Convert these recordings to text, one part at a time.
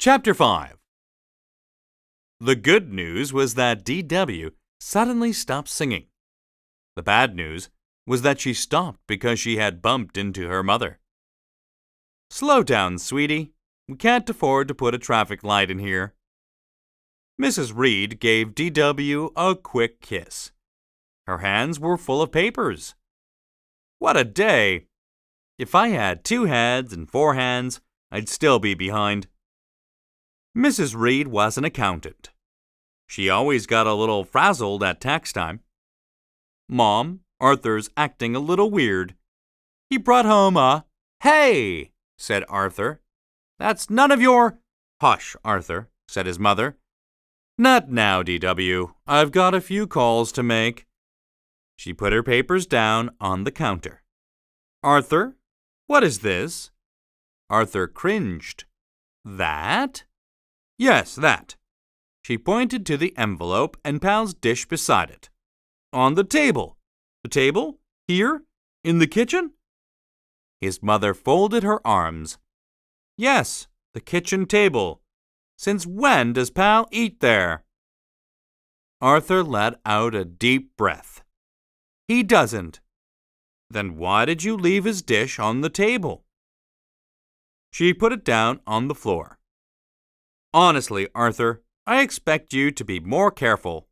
Chapter 5. The good news was that D.W. suddenly stopped singing. The bad news was that she stopped because she had bumped into her mother. "Slow down, sweetie. We can't afford to put a traffic light in here." Mrs. Reed gave D.W. a quick kiss. Her hands were full of papers. What a day! If I had 2 heads and 4 hands, I'd still be behind. Mrs. Reed was an accountant. She always got a little frazzled at tax time. "Mom, Arthur's acting a little weird. He brought home a—" "Hey!" said Arthur. "That's none of your—" "Hush, Arthur," said his mother. "Not now, D.W. I've got a few calls to make." She put her papers down on the counter. "Arthur, what is this?" Arthur cringed. "That?" "Yes, that." She pointed to the envelope and Pal's dish beside it. "On the table." "The table? Here? In the kitchen?" His mother folded her arms. "Yes, the kitchen table. Since when does Pal eat there?" Arthur let out a deep breath. "He doesn't." "Then why did you leave his dish on the table?" She put it down on the floor. "Honestly, Arthur, I expect you to be more careful."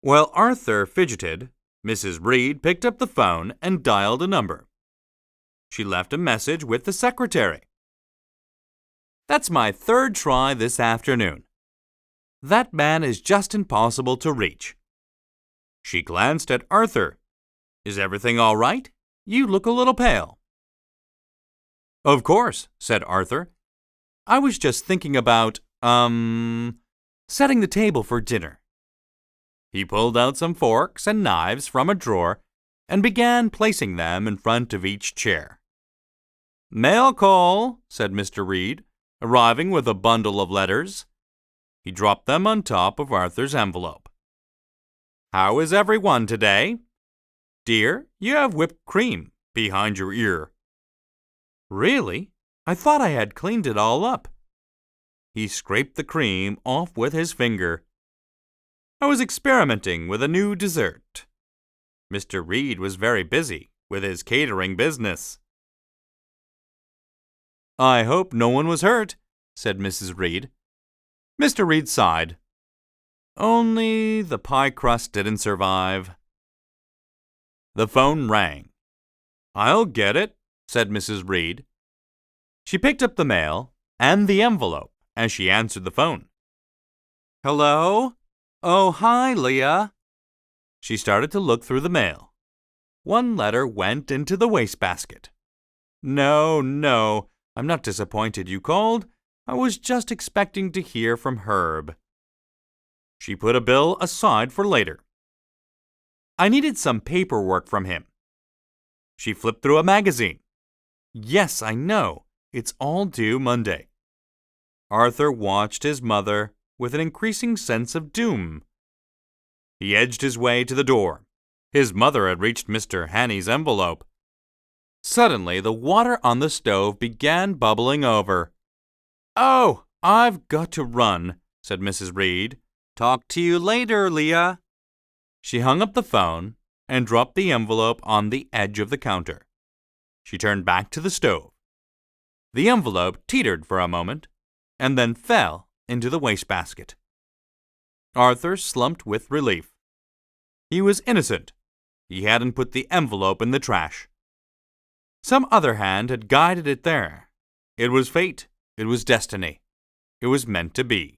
While Arthur fidgeted, Mrs. Reed picked up the phone and dialed a number. She left a message with the secretary. "That's my 3rd try this afternoon. That man is just impossible to reach." She glanced at Arthur. "Is everything all right? You look a little pale." "Of course," said Arthur. "I was just thinking about, setting the table for dinner." He pulled out some forks and knives from a drawer and began placing them in front of each chair. "Mail call," said Mr. Reed, arriving with a bundle of letters. He dropped them on top of Arthur's envelope. "How is everyone today? Dear, you have whipped cream behind your ear." "Really? I thought I had cleaned it all up." He scraped the cream off with his finger. "I was experimenting with a new dessert." Mr. Reed was very busy with his catering business. "I hope no one was hurt," said Mrs. Reed. Mr. Reed sighed. "Only the pie crust didn't survive." The phone rang. "I'll get it," said Mrs. Reed. She picked up the mail and the envelope as she answered the phone. "Hello? Oh, hi, Leah." She started to look through the mail. One letter went into the wastebasket. No, I'm not disappointed you called. I was just expecting to hear from Herb." She put a bill aside for later. "I needed some paperwork from him." She flipped through a magazine. "Yes, I know. It's all due Monday." Arthur watched his mother with an increasing sense of doom. He edged his way to the door. His mother had reached Mr. Hanny's envelope. Suddenly, the water on the stove began bubbling over. "Oh, I've got to run," said Mrs. Reed. "Talk to you later, Leah." She hung up the phone and dropped the envelope on the edge of the counter. She turned back to the stove. The envelope teetered for a moment and then fell into the wastebasket. Arthur slumped with relief. He was innocent. He hadn't put the envelope in the trash. Some other hand had guided it there. It was fate. It was destiny. It was meant to be.